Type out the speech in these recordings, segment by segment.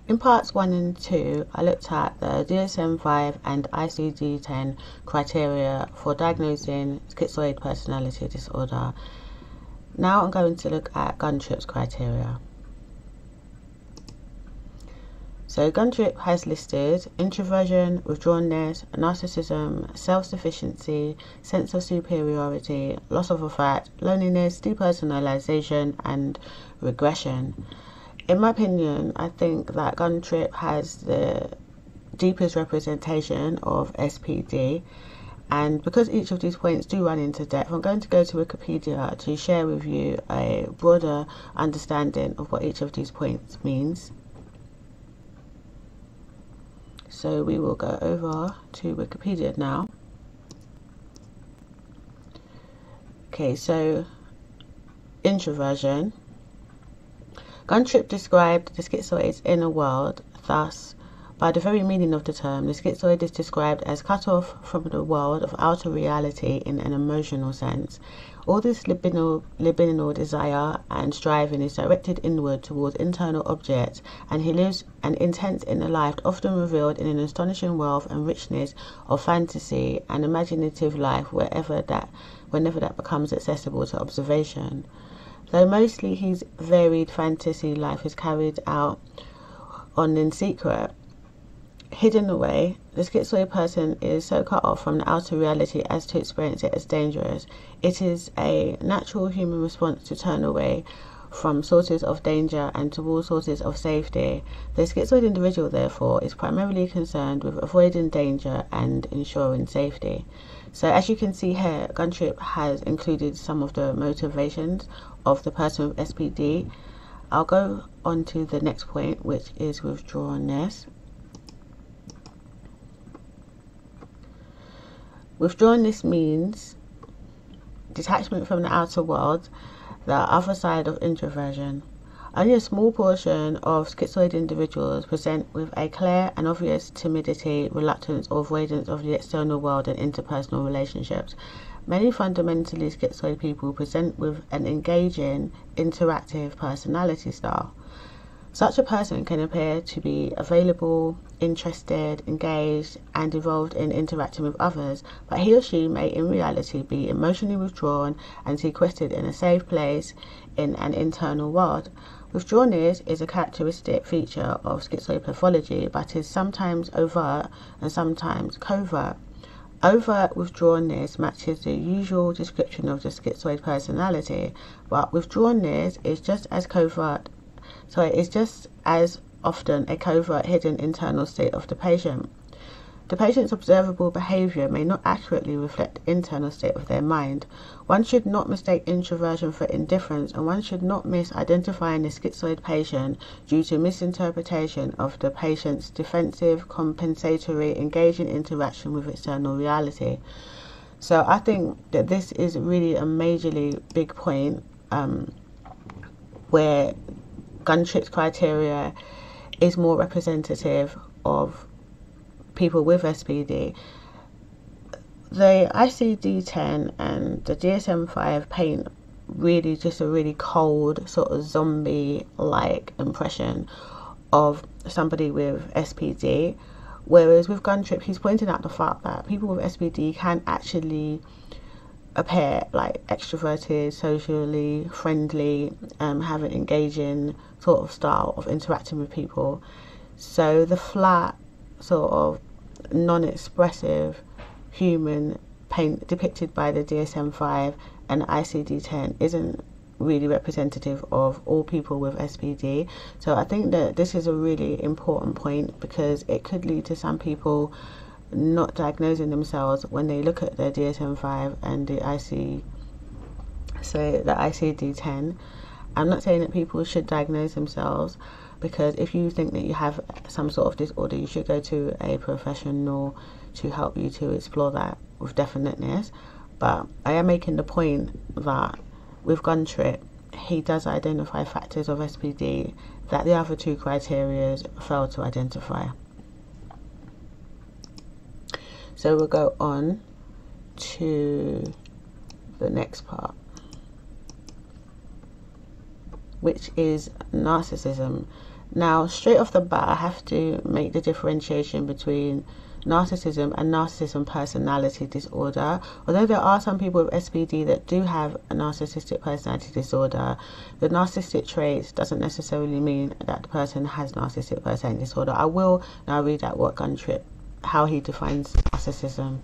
In parts 1 and 2, I looked at the DSM-5 and ICD-10 criteria for diagnosing schizoid personality disorder. Now I'm going to look at Guntrip's criteria. So Guntrip has listed introversion, withdrawnness, narcissism, self-sufficiency, sense of superiority, loss of affect, loneliness, depersonalization, and regression. In my opinion, I think that Guntrip has the deepest representation of SPD, and because each of these points do run into depth, I'm going to go to Wikipedia to share with you a broader understanding of what each of these points means. So we will go over to Wikipedia now. Okay, so introversion. Guntrip described the schizoid's inner world, thus, by the very meaning of the term, the schizoid is described as cut off from the world of outer reality in an emotional sense. All this libidinal desire and striving is directed inward towards internal objects, and he lives an intense inner life, often revealed in an astonishing wealth and richness of fantasy and imaginative life whenever that becomes accessible to observation. Though mostly his varied fantasy life is carried out on in secret, hidden away, the schizoid person is so cut off from the outer reality as to experience it as dangerous. It is a natural human response to turn away from sources of danger and towards sources of safety. The schizoid individual, therefore, is primarily concerned with avoiding danger and ensuring safety. So as you can see here, Guntrip has included some of the motivations of the person with SPD. I'll go on to the next point, which is withdrawnness. Withdrawnness means detachment from the outer world, the other side of introversion. Only a small portion of schizoid individuals present with a clear and obvious timidity, reluctance, or avoidance of the external world and interpersonal relationships. Many fundamentally schizoid people present with an engaging, interactive personality style. Such a person can appear to be available, interested, engaged, and involved in interacting with others, but he or she may in reality be emotionally withdrawn and sequestered in a safe place in an internal world. Withdrawnness is a characteristic feature of schizoid pathology, but is sometimes overt and sometimes covert. Overt withdrawnness matches the usual description of the schizoid personality, but withdrawnness is just as covert. So it is just as often a covert, hidden internal state of the patient. The patient's observable behavior may not accurately reflect the internal state of their mind. One should not mistake introversion for indifference, and one should not miss identifying the schizoid patient due to misinterpretation of the patient's defensive, compensatory, engaging interaction with external reality. So I think that this is really a majorly big point where Guntrip's criteria is more representative of people with SPD. The ICD-10 and the DSM-5 paint really just a really cold, sort of zombie-like impression of somebody with SPD, whereas with Guntrip, he's pointing out the fact that people with SPD can actually appear like extroverted, socially friendly, have an engaging sort of style of interacting with people. So the flat, sort of non-expressive human paint depicted by the DSM-5 and ICD-10 isn't really representative of all people with SPD. So I think that this is a really important point, because it could lead to some people not diagnosing themselves when they look at their DSM-5 and the ICD-10. I'm not saying that people should diagnose themselves, because if you think that you have some sort of disorder, you should go to a professional to help you to explore that with definiteness. But I am making the point that with Guntrip, he does identify factors of SPD that the other two criteria fail to identify. So we'll go on to the next part, which is narcissism. Now, straight off the bat, I have to make the differentiation between narcissism and narcissism personality disorder. Although there are some people with SPD that do have a narcissistic personality disorder, the narcissistic traits doesn't necessarily mean that the person has narcissistic personality disorder. I will now read out what Guntrip, how he defines narcissism.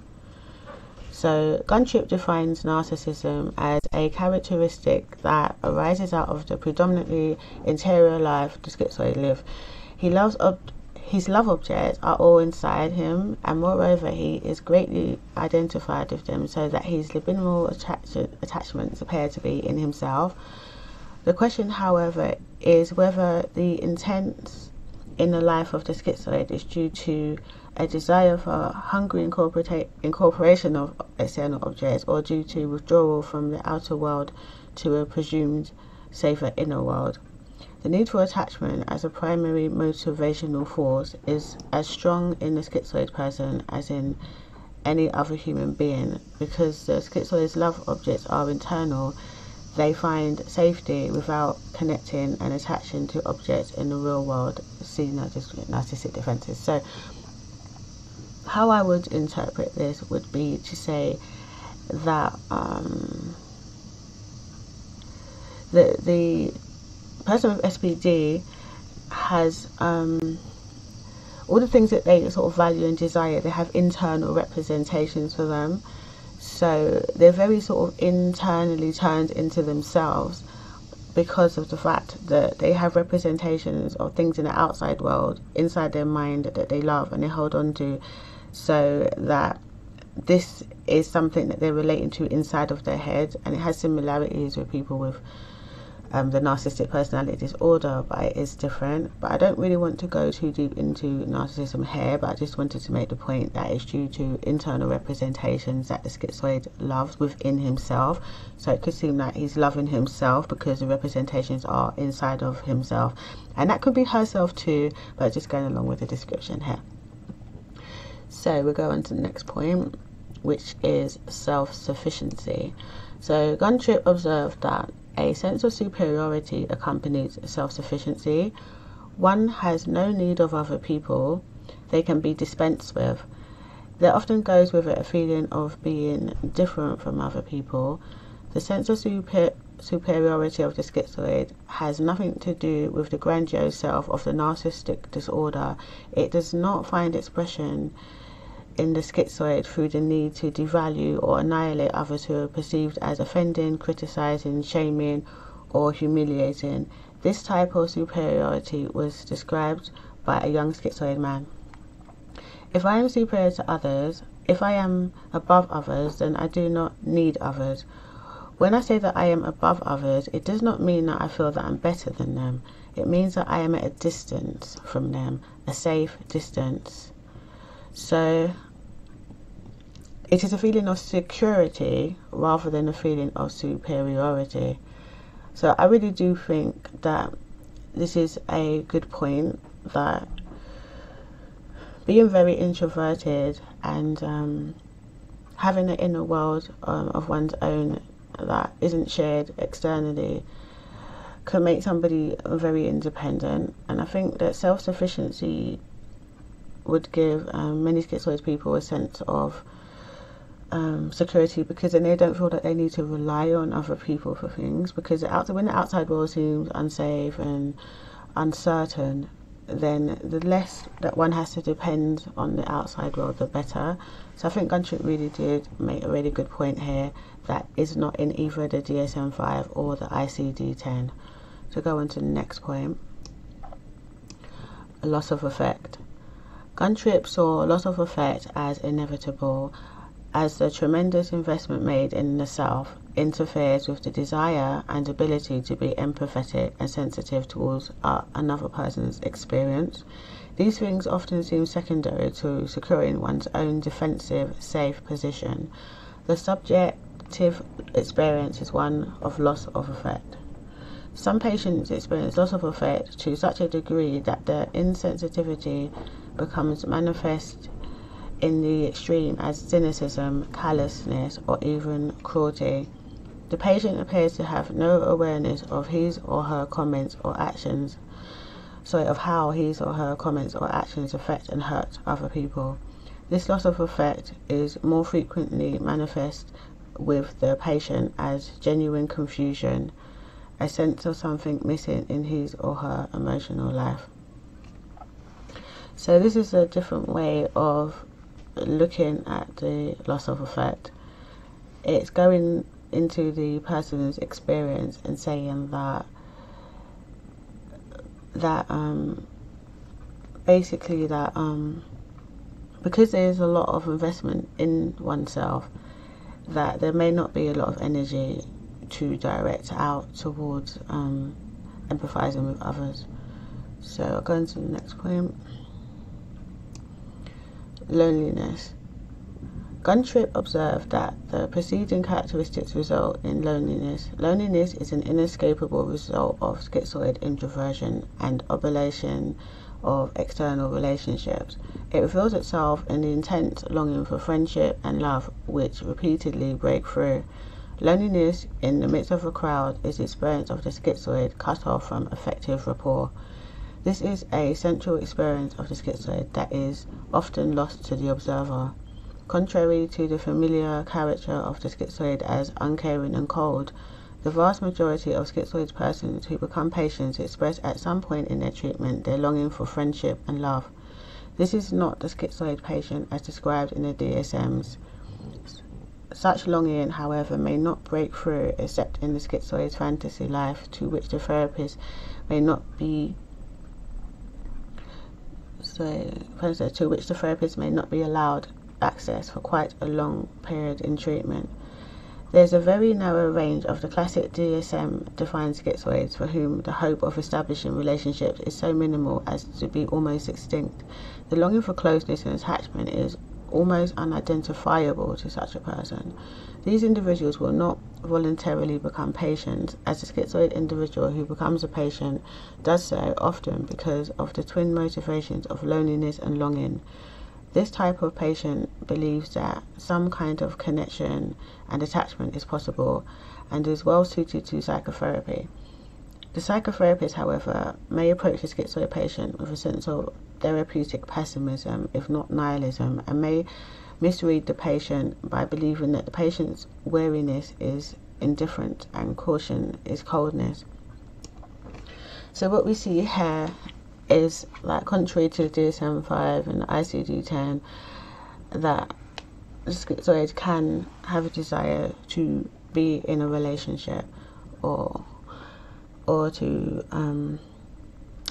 So Guntrip defines narcissism as a characteristic that arises out of the predominantly interior life the schizoid live. His love objects are all inside him, and moreover he is greatly identified with them, so that his libidinal attachments appear to be in himself. The question, however, is whether the intent in the life of the schizoid is due to a desire for hungry incorporation of external objects, or due to withdrawal from the outer world to a presumed safer inner world. The need for attachment as a primary motivational force is as strong in the schizoid person as in any other human being. Because the schizoid's love objects are internal, they find safety without connecting and attaching to objects in the real world. See narcissistic defenses. So how I would interpret this would be to say that the person with SPD has all the things that they sort of value and desire. They have internal representations for them, so they're very sort of internally turned into themselves because of the fact that they have representations of things in the outside world inside their mind that they love and they hold on to, so that this is something that they're relating to inside of their head. And it has similarities with people with the narcissistic personality disorder, but it is different. But I don't really want to go too deep into narcissism here, but I just wanted to make the point that it's due to internal representations that the schizoid loves within himself. So it could seem like he's loving himself because the representations are inside of himself, and that could be herself too, but just going along with the description here. So we'll go on to the next point, which is self-sufficiency. So Guntrip observed that a sense of superiority accompanies self-sufficiency. One has no need of other people. They can be dispensed with. There often goes with it a feeling of being different from other people. The sense of superiority of the schizoid has nothing to do with the grandiose self of the narcissistic disorder. It does not find expression in the schizoid through the need to devalue or annihilate others who are perceived as offending, criticizing, shaming, or humiliating. This type of superiority was described by a young schizoid man. If I am superior to others, if I am above others, then I do not need others. When I say that I am above others, it does not mean that I feel that I'm better than them. It means that I am at a distance from them, a safe distance. So it is a feeling of security rather than a feeling of superiority. So I really do think that this is a good point, that being very introverted and having an inner world of one's own that isn't shared externally can make somebody very independent. And I think that self-sufficiency would give many schizoid people a sense of security, because then they don't feel that they need to rely on other people for things, because when the outside world seems unsafe and uncertain, then the less that one has to depend on the outside world, the better. So I think Guntrip really did make a really good point here that is not in either the DSM-5 or the ICD-10. To go on to the next point, a loss of affect. Guntrip saw loss of affect as inevitable, as the tremendous investment made in the self interferes with the desire and ability to be empathetic and sensitive towards another person's experience. These things often seem secondary to securing one's own defensive, safe position. The subjective experience is one of loss of affect. Some patients experience loss of affect to such a degree that their insensitivity becomes manifest in the extreme as cynicism, callousness, or even cruelty. The patient appears to have no awareness of his or her comments or actions, of how his or her comments or actions affect and hurt other people. This loss of affect is more frequently manifest with the patient as genuine confusion, a sense of something missing in his or her emotional life. So this is a different way of looking at the loss of affect. It's going into the person's experience and saying that basically that because there's a lot of investment in oneself, that there may not be a lot of energy to direct out towards empathizing with others. So I'll go into the next point. Loneliness. Guntrip observed that the preceding characteristics result in loneliness. Loneliness is an inescapable result of schizoid introversion and oblation of external relationships. It reveals itself in the intense longing for friendship and love, which repeatedly break through. Loneliness in the midst of a crowd is the experience of the schizoid cut off from effective rapport. This is a central experience of the schizoid that is often lost to the observer. Contrary to the familiar character of the schizoid as uncaring and cold, the vast majority of schizoid persons who become patients express at some point in their treatment their longing for friendship and love. This is not the schizoid patient as described in the DSMs. Such longing, however, may not break through except in the schizoid's fantasy life, to which the therapist may not be allowed access for quite a long period in treatment. There's a very narrow range of the classic DSM-defined schizoids for whom the hope of establishing relationships is so minimal as to be almost extinct. The longing for closeness and attachment is almost unidentifiable to such a person. These individuals will not voluntarily become patients, as the schizoid individual who becomes a patient does so often because of the twin motivations of loneliness and longing. This type of patient believes that some kind of connection and attachment is possible and is well suited to psychotherapy. The psychotherapist, however, may approach the schizoid patient with a sense of therapeutic pessimism, if not nihilism, and may misread the patient by believing that the patient's weariness is indifference and caution is coldness. So what we see here is that, contrary to the DSM-5 and the ICD-10, that the schizoid can have a desire to be in a relationship or to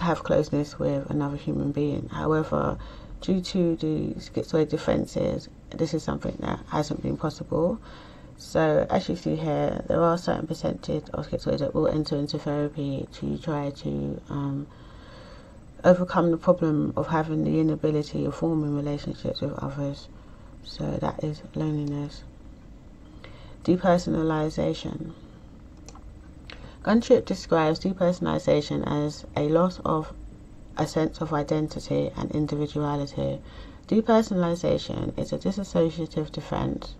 have closeness with another human being. However, due to the schizoid defences, this is something that hasn't been possible. So as you see here, there are a certain percentage of schizoids that will enter into therapy to try to overcome the problem of having the inability of forming relationships with others. So that is loneliness. Depersonalization. Guntrip describes depersonalization as a loss of a sense of identity and individuality. Depersonalization is a dissociative defense,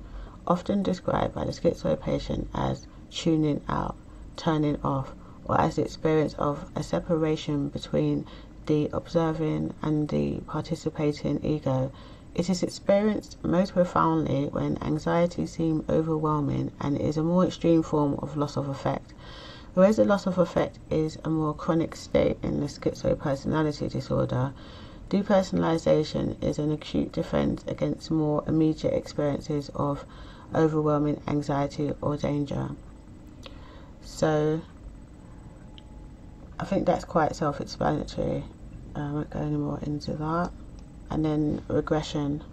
often described by the schizoid patient as tuning out, turning off, or as the experience of a separation between the observing and the participating ego. It is experienced most profoundly when anxiety seems overwhelming and is a more extreme form of loss of affect. Whereas the loss of affect is a more chronic state in the Schizoid Personality Disorder, depersonalization is an acute defense against more immediate experiences of overwhelming anxiety or danger. So I think that's quite self-explanatory. I won't go any more into that. And then regression.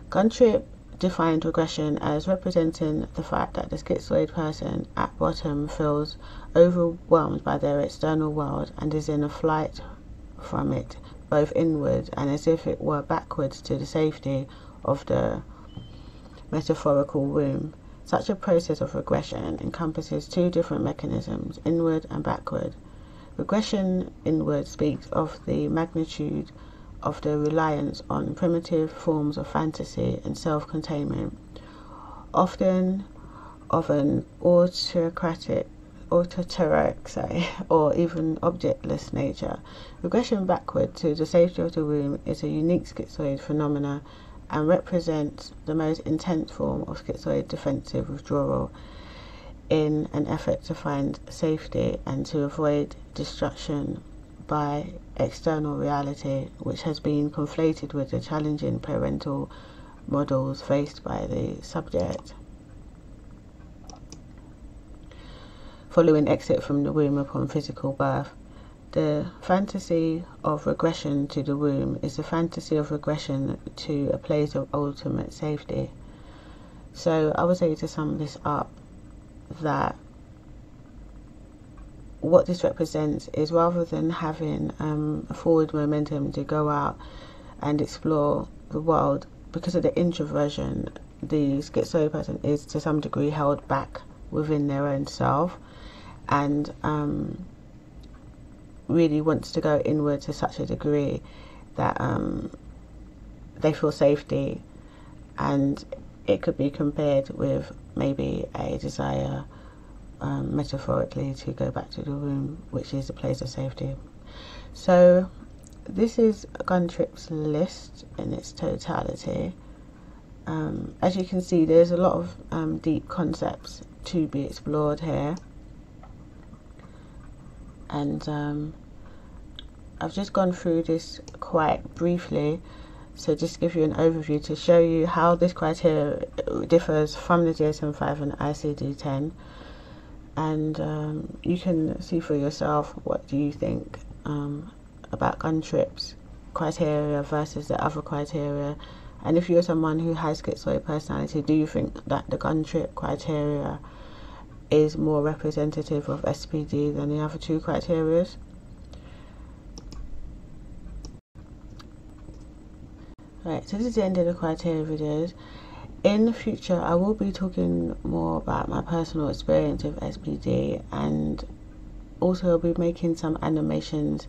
Guntrip defined regression as representing the fact that the schizoid person at bottom feels overwhelmed by their external world and is in a flight from it, both inward and as if it were backwards to the safety of the metaphorical womb. Such a process of regression encompasses two different mechanisms, inward and backward. Regression inward speaks of the magnitude of the reliance on primitive forms of fantasy and self-containment, often of an autocratic or even objectless nature. Regression backward to the safety of the womb is a unique schizoid phenomena and represents the most intense form of schizoid defensive withdrawal in an effort to find safety and to avoid destruction by external reality, which has been conflated with the challenging parental models faced by the subject following exit from the womb upon physical birth. The fantasy of regression to the womb is the fantasy of regression to a place of ultimate safety. So I would say, to sum this up, that what this represents is, rather than having a forward momentum to go out and explore the world, because of the introversion, the schizoid person is to some degree held back within their own self, and really wants to go inward to such a degree that they feel safety, and it could be compared with maybe a desire, metaphorically, to go back to the womb, which is a place of safety. So this is Guntrip's list in its totality. As you can see, there's a lot of deep concepts to be explored here, and I've just gone through this quite briefly, so just give you an overview to show you how this criteria differs from the DSM-5 and ICD-10, and you can see for yourself what do you think about Guntrip's criteria versus the other criteria. And if you're someone who has schizoid personality, do you think that the Guntrip criteria is more representative of SPD than the other two criteria? Right, so this is the end of the criteria videos. In the future, I will be talking more about my personal experience of SPD, and also I'll be making some animations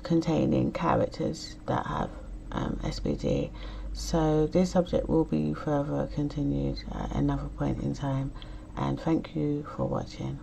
containing characters that have SPD. So this subject will be further continued at another point in time, and thank you for watching.